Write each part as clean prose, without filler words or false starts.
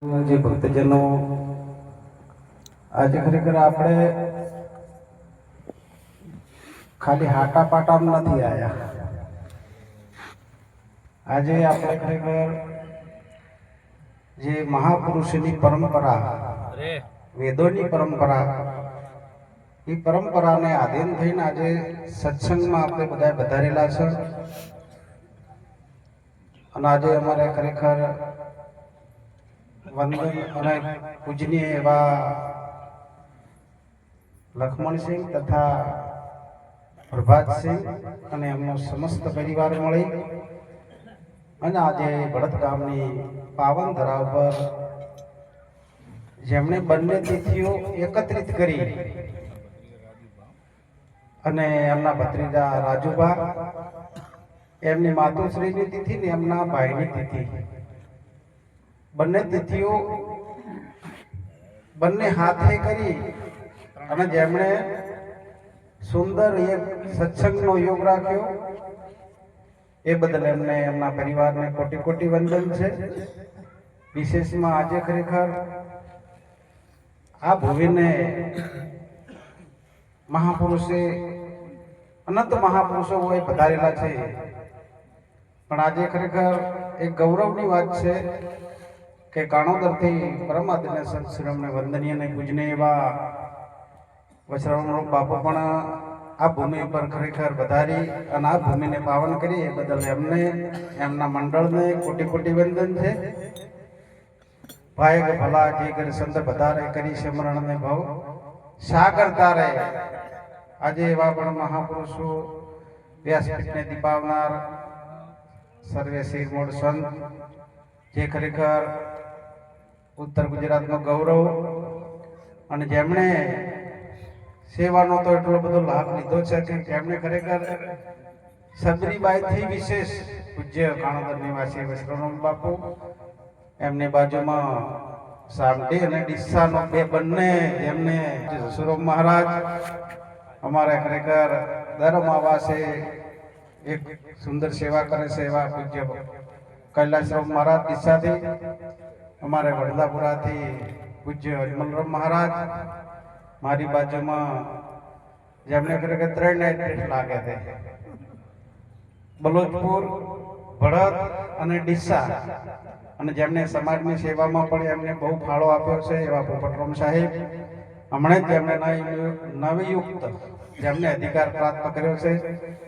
જે ભક્તજનો આજે ખરેખર આપણે ખાલી હાટા પાટામાં નથી આવ્યા. આજે આપણે ખરેખર જે મહાપુરુષની પરંપરા, વેદોની પરંપરા, એ પરંપરાને આધીન થઈને આજે સત્સંગમાં આપણે બધા વધારેલા છે. અને આજે અમારે ખરેખર વંદન અને પૂજનીય એવા લક્ષ્મણસિંહ તથા પ્રભાતસિંહ અને એમનો સમસ્ત પરિવાર મળી અને આજે ભડત ગામની પાવન ધરા ઉપર જેમણે બંને તિથિઓ એકત્રિત કરી અને એમના ભત્રીજા રાજુભા, એમની માતુશ્રીની તિથિ ને એમના ભાઈની તિથિ, બંને તિથિઓ બંને હાથે કરી અને જેમણે સુંદર એક સત્સંગનો યોગ રાખ્યો એ બદલ એમને એમના પરિવારને કોટી કોટી વંદન છે. વિશેષમાં આજે ખરેખર આ ભૂમિને મહાપુરુષે અનંત મહાપુરુષો હોય પધારેલા છે, પણ આજે ખરેખર એક ગૌરવની વાત છે કે કાણોદરથી પરમાત્માને સંત શ્રીરામને વંદનીય અને પૂજનીય એવા વચરામ બાપુ પણ આ ભૂમિ પર ખરેખર વધારી અને આ ભૂમિને પાવન કરી એ બદલ એમને એમના મંડળને કોટી કોટી વંદન છે. ભાઈ ભલા જે ઘર સંત વધારે કરી સિમરણ ને ભાવ સાગર તારે. આજે એવા પણ મહાપુરુષો વ્યાસપીઠને દીપાવનાર સર્વે શિરમોડ સંત જે ખરેખર ઉત્તર ગુજરાતનો ગૌરવ અને જેમણે સેવાનો તો એટલો બધો લાભ લીધો છે કે જેમણે ખરેખર સબરીબાઈથી વિશેષ પૂજ્ય કાણોદર નિવાસી વૈષ્ણવ બાપુ, એમની બાજુમાં સામટી અને ડીસાનો બે બંને જેમને સુરમ મહારાજ અમારે ખરેખર દર અમાવાસે એક સુંદર સેવા કરે છે એવા પૂજ્ય કૈલાસરામ મહારાજ ડીસાથી, અમારે વડદાપુરાથી પૂજ્ય અજમલરામ મહારાજ, મારી બાજુમાં જેમને ખરેખર 3 નાઇટ લાગે છે બલોચપુર, ભડત અને ડીસા, અને જેમને સમાજની સેવામાં પણ એમને બહુ ફાળો આપ્યો છે એવા પોપટરામ સાહેબ, હમણાં જ જેમને નવયુક્ત જેમને અધિકાર પ્રાપ્ત કર્યો છે.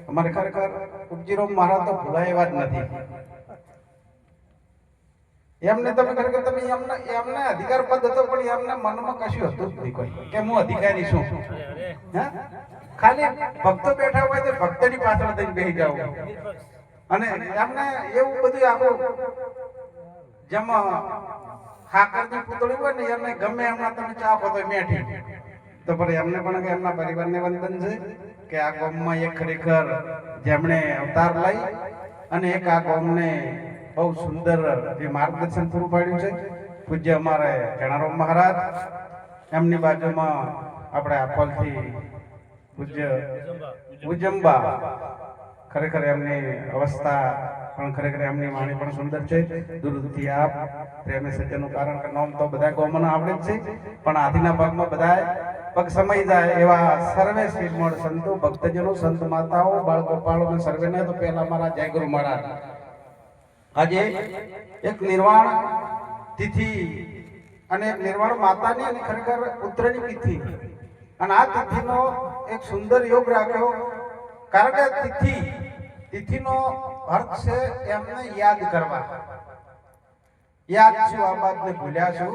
અમારે ખરેખર ઉપજીરામ મહારાજ તો ભૂલાય એવા જ નથી. એમને તમે ખરેખર તમે એમને અધિકાર પદ હતો પણ એમને મનમાં કશું હતું જ નહીં કોઈ કે હું અધિકારી છું. ખાલી ભક્તો બેઠા હોય તો ભક્તની પાછળ થઈને બેસી જાવ અને એમને એવું બધું આખું જેમ ખાકરની પૂતળી હોય ને એમને ગમે એમના તમે ચાપો તો મેઠી તો પણ એમને પણ એમના પરિવારને વંદન છે કે આ ગામમાં એક ખરેખર જેમણે અવતાર લઈ અને એક આ ગામને બહુ સુંદર જે માર્ગદર્શન પૂરું પાડ્યું છે. પૂજ્ય અમારે જણારામ મહારાજ, એમની બાજુમાં આપણે આપલથી પૂજ્ય ઉજંબા, ખરેખર એમની અવસ્થા પણ ખરેખર એમની વાણી પણ સુંદર છે. દૂરથી આપ પ્રેમે સજ્જનનું કારણ કે નામ તો બધા ગોમને આવડે જ છે, પણ આદિના ભાગમાં બધા પગ સમય જાય એવા સર્વે શ્રીમોડ સંતો, ભક્તજનો, સંત માતાઓ, બાળગોપાળો અને સર્વેને તો પહેલા મારા જય ગુરુ મહારાજ. આજે એક નિર્વાણ તિથિ અને નિર્વાણ માતાની અને ખરેખર પુત્રની તિથિ, અને આ તિથિનો એક સુંદર યોગ રાખ્યો કારણ કે તિથિનો અર્થ છે એમને યાદ કરવા. યાદ છું આ વાતને ભૂલ્યા છું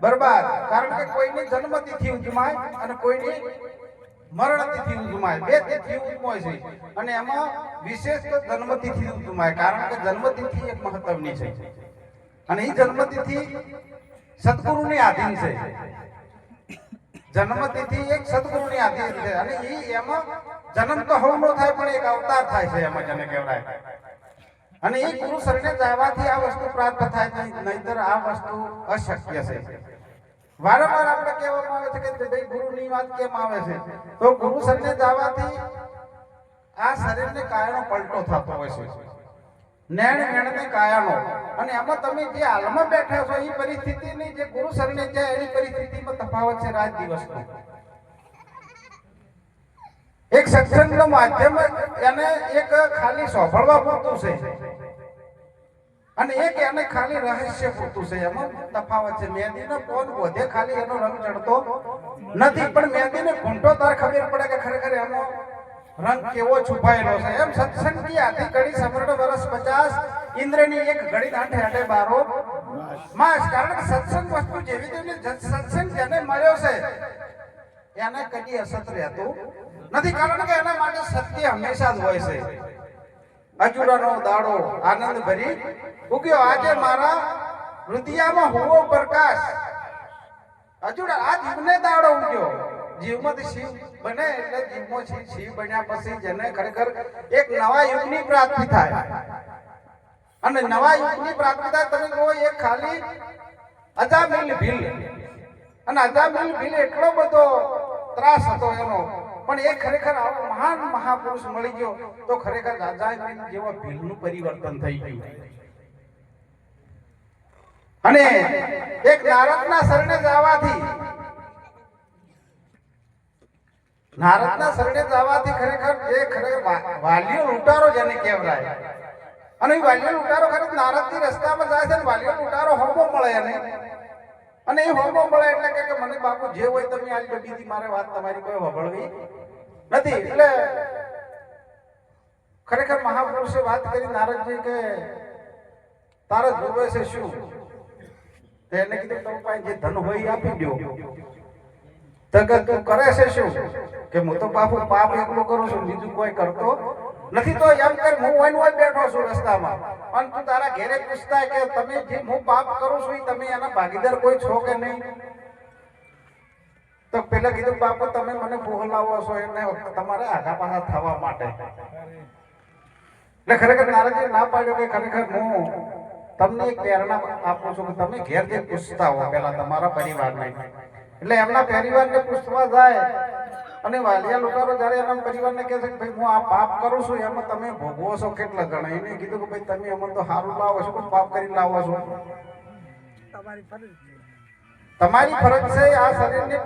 બરબાદ, કારણ કે કોઈની જન્મ તિથિ ઉજમાય અને કોઈની મરણ તિથિ ઉજમાય, બે તિથિ ઉજમાય છે અને એમાં વિશેષ તો જન્મ તિથિ ઉજમાય કારણ કે જન્મ તિથિ એક મહત્વની છે અને એ જન્મ તિથિ સદગુરુની આધીન છે. જન્મ તિથિ એક સદગુરુની આધીન છે અને એમાં જન્મ તો હવનો થાય પણ એક અવતાર થાય છે એમાં જેને કહેવાય, અને એ ગુરુ શરણે જવાથી આ વસ્તુ પ્રાપ્ત થાય, નહીતર આ વસ્તુ અશક્ય છે. વારંવાર આપણે કહેવામાં આવે છે કે ભાઈ ગુરુની વાત કેમ આવે છે, તો ગુરુ શરણે જવાથી આ શરીરને કાયનો પલટો થતો હોય છે. નેણ નેણને કાયાનો અને એમાં તમે જે હાલમાં બેઠા છો એ પરિસ્થિતિની જે ગુરુ શરણે છે એની પરિસ્થિતિમાં તફાવત છે રાત દિવસનો. એક સત્સંગનું માધ્યમ એને એક ખાલી સાંભળવા પૂરતું છે અને એક એને ખાલી રહસ્ય પૂરતું છે. એમાં તફાવત છે. મહેંદીનો પોન વધે ખાલી એનો રંગ ચડતો નથી, પણ મહેંદીને ઘૂંટો તાર ખબર પડે કે ખરેખર એનો રંગ કેવો છુપાયેલો છે. એમ સત્સંગની આધી ઘડી સમરણ વર્ષ 50 ઇન્દ્રની એક ઘડી આઠે આઠે બારો માસ. કારણ કે સત્સંગ વસ્તુ જેવી તેવી સત્સંગ જેને મળ્યો છે એને કદી અસત રહેતું નથી. કારણ કે એના માટે સત્ય હંમેશા જ હોય છે. અજુરાનો દાડો આનંદ ભરી ઉગ્યો. આજે મારા હૃદયમાં હોવો પ્રકાશ. અજુરા આ જીવને દાડો ઉગ્યો. જીવમાંથી શિવ બને એટલે જીવમાં શિવ બન્યા પછી જેને ખરેખર એક નવા યુગની પ્રાપ્તિ થાય. અને નવા યુગની પ્રાપ્તિ થાય તમે કહો એક ખાલી અજામિલ ભીલ. અને અજામિલ ભીલ એટલો બધો ત્રાસ હતો એનો, પણ એ ખરેખર આવો મહાન મહાપુરુષ મળી ગયો તો ખરેખર અજામિલ જેવા ભીલનું પરિવર્તન થઈ ગયું. અને એક નારદના શરણે જવાથી ખરેખર જે ખરેખર વાલીઓ લૂંટારો જેને કહેવાય. અને એ વાલીઓ લૂંટારો ખરેખર નારદથી રસ્તામાં જાય છે ને વાલીઓ લૂંટારો હોમો મળે એને. અને એ હોમો મળે એટલે કે મને બાપુ જે હોય તમે આજ બીજી મારે વાત તમારી કોઈ વભળવી નથી. એટલે ખરેખર મહાપુરુષે વાત કરી નારદજી કે તારે જોવે છે શું? એને કીધું તમે પાસે જે ધન હોય એ આપી દો. તો કે તું કરે છે શું? કે હું તો બાપુ પાપ એકલો કરું છું, બીજું કોઈ કરતો નથી. તો એમ કર હું હોય બેઠો છું રસ્તામાં અને તું તારા ઘેરે પૂછતા કે તમે જે હું પાપ કરું છું તમે એના ભાગીદાર કોઈ છો કે નહીં? તો પેલા કીધું બાપુ તમે મને બોલાવો છો એને તમારે આગા પાછા થવા માટે. એટલે ખરેખર નારદજી ના પાડ્યો કે ખરેખર હું તમને એક પ્રેરણા આપું છું કે તમે ઘેર જે પૂછતા હો પેલા તમારા પરિવારને. એટલે એમના પરિવારને પૂછવા જાય અને વાલિયા લૂંટારો જ્યારે એના પરિવારને કહે છે કે ભાઈ હું આ પાપ કરું છું એમાં તમે ભોગવો છો કેટલા જણા? એને કીધું કે ભાઈ તમે અમને તો સારું લાવો છો પણ પાપ કરીને લાવો છો. તમારી ફરજ છે આ શરીરને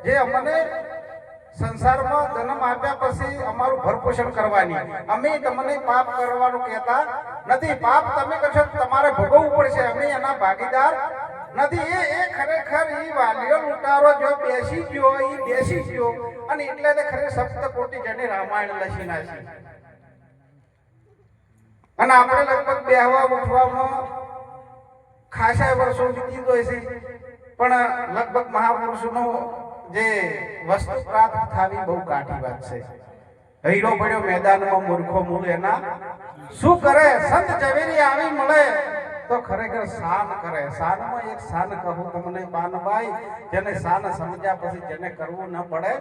જે અમને સંસારમાં જન્મ આપ્યા પછી અમારું ભરપોષણ કરવાની. અમે તમને પાપ કરવાનું કહેતા નથી. પાપ તમે કરશો તમારે ભોગવવું પડશે. અમે એના ભાગીદાર નથી. એ ખરેખર એ વાલીઓ લૂંટારો જો બેસી ગયો અને એટલે ખરેખર સપ્તકોટી જેને રામાયણ લખી નાખી. અને આપણે લગભગ બેહવા ઉઠવામાં ખાસા વર્ષો વીતી જાય છે, પણ લગભગ મહાપુરુષનો જે વસ્તુ પ્રાપ્ત થવી બહુ કાઠી વાત છે. હીરો પડ્યો મેદાનમાં મૂર્ખો મૂળ એના શું કરે? સંત ઝવેરી આવી મળે તો ખરેખર શાન કરે. શાનમાં એક શાન કહું તમને પાનભાઈ, જેને શાન સમજ્યા પછી જેને કરવું ન પડે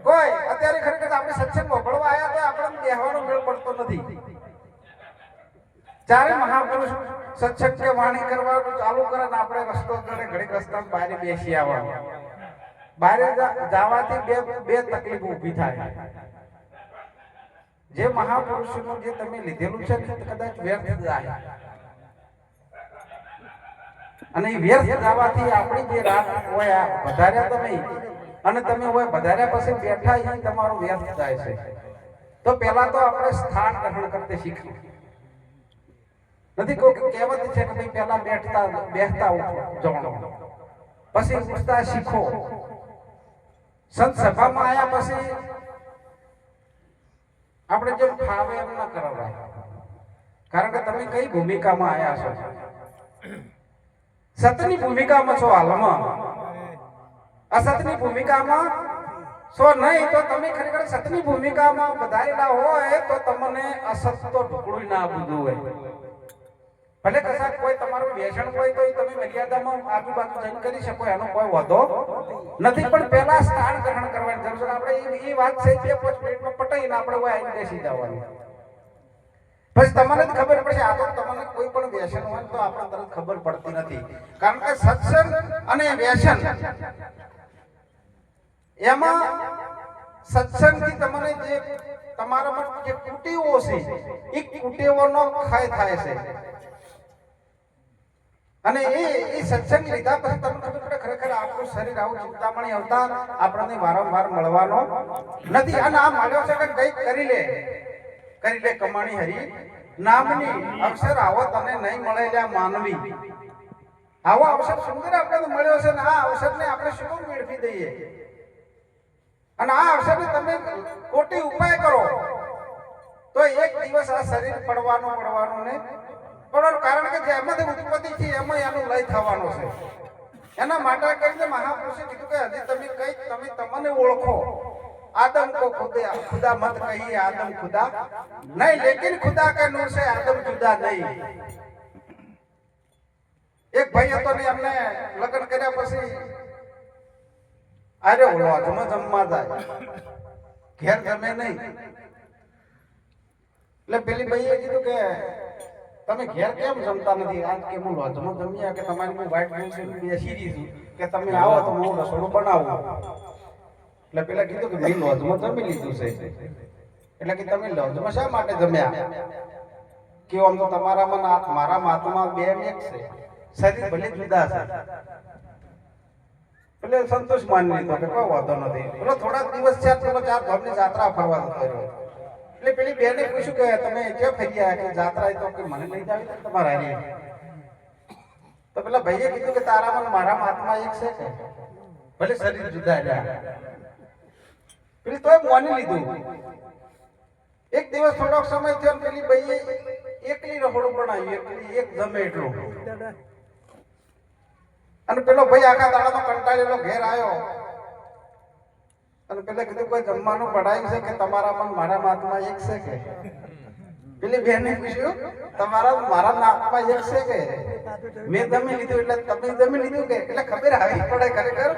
કોઈ. અત્યારે ખરેખર આપણે સત્સંગ વભળવા આવ્યા તો આપણને બેહવાનો મેળ પડતો નથી. ચારે મહાપુરુષ સત્સંગ કે વાણી કરવાનું ચાલુ કરે ને આપણે રસ્તો કરે ઘડીક રસ્તામાં બહાર બેસી આવવાનું. બહાર જવાથી બે તકલીફ ઊભી થાય. જે મહાપુરુષનું જે તમે લીધેલું છે કદાચ વ્યર્થ જાય અને એ વ્યર્થ જવાથી આપણી જે રાત હોય વધાર્યા તમે અને તમે હોય વધાર્યા પછી બેઠા એ તમારું વ્યર્થ જાય છે. તો પહેલા તો આપણે સ્થાન ગ્રહણ કરતે શીખવું નથી. કોઈ કહેવત છે કે ભાઈ પહેલા બેસતા જવાનો પછી ઉઠતા શીખો. સંત સભામાં આવ્યા પછી આપણે જેમ ફાવે એમ ના કરાવાય. કારણ કે તમે કઈ ભૂમિકામાં આવ્યા છો? સતની ભૂમિકામાં છો હાલમાં. અસતની ભૂમિકામાં છો નહીં તો તમે ખરેખર સતની ભૂમિકામાં વધારેલા હોય તો તમને અસત તો ઢુકડું ના બધું હોય. ભલે કશાક કોઈ તમારું વ્યસન હોય તો તમે મર્યાદામાં આજુબાજુ જઈને કરી શકો, એનો કોઈ વાંધો નથી. પણ પહેલા સ્થાન ગ્રહણ કરવાની જરૂર છે. આપણે એ વાત છે કે 5 મિનિટમાં પટાઈને આપણે હોય આવીને બેસી જવાનું. પછી તમને જ ખબર પડશે. આ તો તમને કોઈ પણ વ્યસન હોય તો આપણે તરત ખબર પડતી નથી. કારણ કે સત્સંગ અને વ્યસન એમાં સત્સંગથી તમને જે તમારામાં જે કુટેવો છે એ કુટેવોનો ક્ષય થાય છે. અને એ સત્સંગ લીધા પછી તમને ખબર પડે ખરેખર આપણું શરીર આવું ચિંતામણી અવતાર આપણને વારંવાર મળવાનો નથી. અને આ મળ્યો છે કે કંઈક કરી લે કમાણી હરી નામની અવસર આવો તને નહીં મળેલા માનવી. આવો અવસર સુંદર આપણને મળ્યો છે ને આ અવસરને આપણે શું મેળવી દઈએ. અને આ અવસરને તમે ખોટી ઉપાય કરો તો એક દિવસ આ શરીર પડવાનું ને પડવાનું. કારણ કે જેમાંથી ઉત્પત્તિ છે એમાં એનું લય થવાનો છે. એના માટે કરીને મહાપુરુષે કીધું કે હજી તમે કઈ તમે તમને ઓળખો. आदम को खुदा मत कहिए आदम खुदा नहीं लेकिन खुदा का नूर से आदम जुदा नहीं. एक भाई હતો ને એમને લગ્ન કર્યા પછી અરે લોજમાં જમવા જાય ઘેર જમે નહીં. એટલે પેલી ભાઈએ કીધું કે તમે ઘેર કેમ જમતા નથી? આજ કે હું લોજમાં જમ્યા કે તમારી હું વાઈટ બેસી દીધું કે તમે આવો તો હું રસોડું બનાવું. એટલે પેલા કીધું કે મેં લોજમાં જમી લીધું છે. એટલે કે તમે લોજમાં શા માટે જમ્યા? કે આમ તો તમારામાં મારા માથામાં બે એક છે, શરીર ભલે જુદા છે. એટલે સંતોષ માની લીધો કે કોઈ વાંધો નથી. પેલો થોડા દિવસ છે પેલો 4 ધામની જાત્રા ફરવા જતો રહ્યો. એટલે પેલી બેને પૂછ્યું કે તમે ક્યાં ફર્યા? કે જાત્રા તો કે મને લઈ જાવી તો તમારા હારી. તો પેલા ભાઈએ કીધું કે તારામાં મારા હાથમાં એક છે કે ભલે શરીર જુદા રહ્યા. પેલી તોય માની લીધું. એક દિવસ થોડોક સમય થયો પેલી ભાઈએ એકલી રહોડું બનાવ્યું, એકલી એક જમે એટલું. અને પેલો ભાઈ આખા દાડાનો કંટાળેલો ઘેર આવ્યો અને પેલા કીધું કોઈ જમવાનું પડાયું છે કે તમારામાં મારા હાથમાં એક છે કે? પેલી બહેને પૂછ્યું તમારા મારા હાથમાં એક છે કે? મેં જમી લીધું એટલે તમે જમી લીધું કે? એટલે ખબર આવી પડે ખરેખર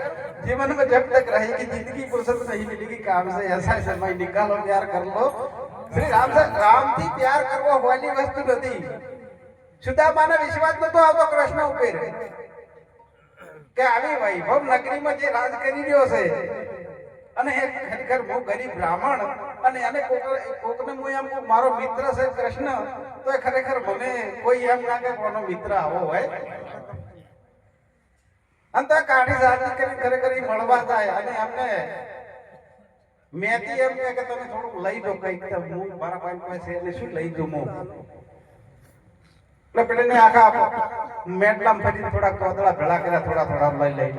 जीवन में जब तक रहेगी जिंदगी फुर्सत नहीं मिलेगी काम से ऐसा समय निकालो प्यार कर लो. श्री राम से राम થી प्यार કરવો હોલી વસ્તુ નથી. સુદામાને વિશ્વાસ નતો આવતો કૃષ્ણ ઉપર કે આવી વૈભવ નગરીમાં જે રાજ કરી રહ્યો છે અને એ ખરેખર બહુ ગરીબ બ્રાહ્મણ અને એને કોકને હું એમ મારો મિત્ર છે કૃષ્ણ તો એ ખરેખર મને કોઈ એમ ના કે કોનો મિત્ર આવો હોય. અંત કાઢી જાતી કરી ખરેખર મળવા જાય અને એમને મેથી એમ કે તમે થોડુંક લઈ દો કઈક હું મારા ભાઈ પાસે એટલે શું લઈ દઉં હું. એટલે પેલે ને આખા મેટલામ ફરી થોડાક તોતળા ભેળા કર્યા, થોડા લઈ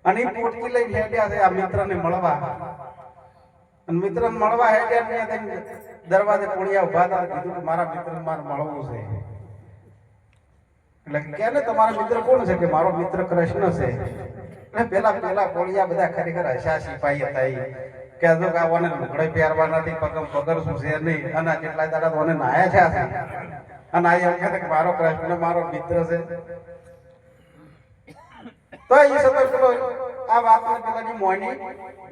અને એ પોટકી લઈને હેડ્યા છે આ મિત્રને મળવા. અને મિત્રને મળવા હેડ્યા ને દરવાજે કોળિયા ઉભા હતા. કીધું કે મારા મિત્રને મારે મળવું છે. એટલે કે ને તમારા મિત્ર કોણ છે? કે મારો મિત્ર કૃષ્ણ છે. એટલે પેલા કોળિયા બધા ખરેખર હસા સિપાહી હતા. કે જો કાવાને લુગડે પહેરવા નથી, પગમ પગર શું છે નહીં, અને કેટલા દાડા મને નાયા છે. અને આ એમ કહે કે મારો કૃષ્ણ મારો મિત્ર છે. તો એ સમય પેલો આ વાતને પેલાની મોની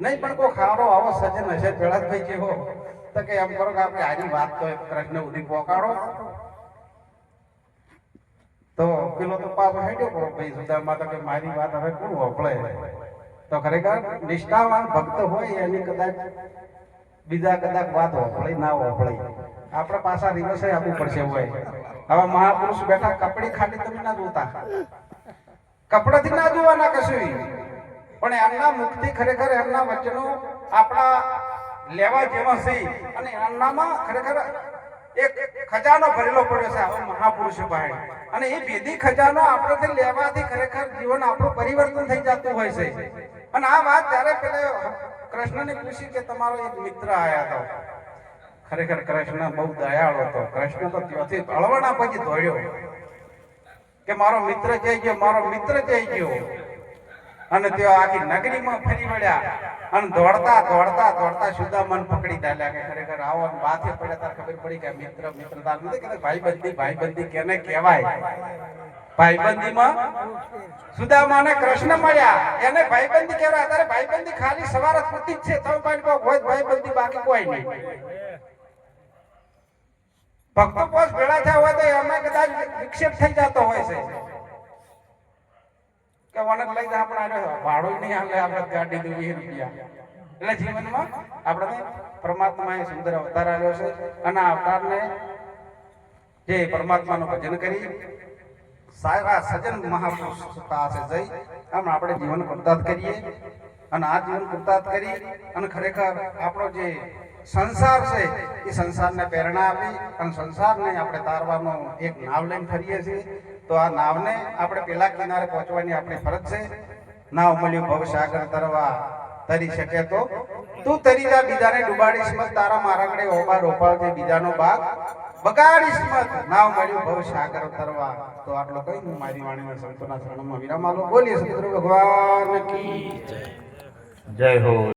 નહીં પણ કોઈ ખારો આવો સજન હશે પેલાભાઈ જેવો તો કે એમ કરો કે આપણે આની વાત તો કૃષ્ણ સુધી પહોંચાડો. તો પેલો તો પાછો હેડ્યો પડો ભાઈ સુદામા તો કે મારી વાત હવે કોણ વપળે? તો ખરેખર નિષ્ઠાવાન ભક્ત હોય એની કદાચ બીજા કદાચ વાત વપળે ના વપળે. આપણે પાછા રિવર્સે આપવું પડશે હોય. હવે મહાપુરુષ બેઠા કપડી ખાલી તમે ના જોતા, કપડાથી ના જોવાના કશું, પણ એમના મુખથી ખરેખર એમના વચનો આપણા લેવા જેવા છે. અને એમનામાં ખરેખર એક ખજાનો ભરેલો પડ્યો છે આવા મહાપુરુષો પાસે. અને એ ભેદી ખજાનો આપણેથી લેવાથી ખરેખર જીવન આપણું પરિવર્તન થઈ જતું હોય છે. અને આ વાત જ્યારે પેલે કૃષ્ણને પૂછી કે તમારો એક મિત્ર આયા હતો. ખરેખર કૃષ્ણ બહુ દયાળુ હતો. કૃષ્ણ તો ત્યાંથી હળવણા પછી દોડ્યો કે મારો મિત્ર જઈ ગયો, મારો મિત્ર જઈ ગયો. અને તેઓ આખી નગરીમાં ફરી વળ્યા અને દોડતા સુદામાને પકડી દાલ્યા. કે ખરેખર આવો માથે પડ્યા ત્યારે ખબર પડી કે મિત્રતા નથી કે ભાઈબંધી કેને કહેવાય. ભાઈબંધીમાં સુદામાને કૃષ્ણ મળ્યા એને ભાઈબંધી કહેવાય. ત્યારે ભાઈબંધી ખાલી સવાર પૂરતી જ છે. તમે ભાઈબંધી બાકી કોઈ નહીં. ભક્તો પોસ ભેળા થયા હોય તો એમાં કદાચ વિક્ષેપ થઈ જતો હોય છે કે મને લઈ જાય આપણે ભાડું નહીં હાલે, આપણે ગાડી દે 20 રૂપિયા એટલે જીવનમાં આપણે પરમાત્માએ સુંદર અવતાર આવ્યો છે અને આ અવતારને જે પરમાત્માનું ભજન કરી સાહેબા સજન મહાપુરુષ પાસે જઈ આમ આપણે જીવન કૃતાર્થ કરીએ અને આ જીવન કૃતાર્થ કરી અને ખરેખર આપણો જે સંસાર છે એ સંસારને પ્રેરણા આપી અને સંસારને આપણે તારવાનો એક નાવ લઈને ફરીએ છીએ તો આ નાવને આપણે પેલા કિનારે પહોંચવાની આપણી ફરજ છે નાવ મળ્યું ભવસાગર તરવા તરી શકે તો તું તરી જા બીજાને ડુબાડીશ મત તારા મારગડે ઓબા રોપાવજે બીજાનો બાગ બગાડીશ મત નાવ મળ્યું ભવસાગર તરવા તો આટલો કઈ હું મારી વાણીમાં સંતોના શરણમાં વિરામ આલો બોલીએ સદગુરુ ભગવાન કી જય હો.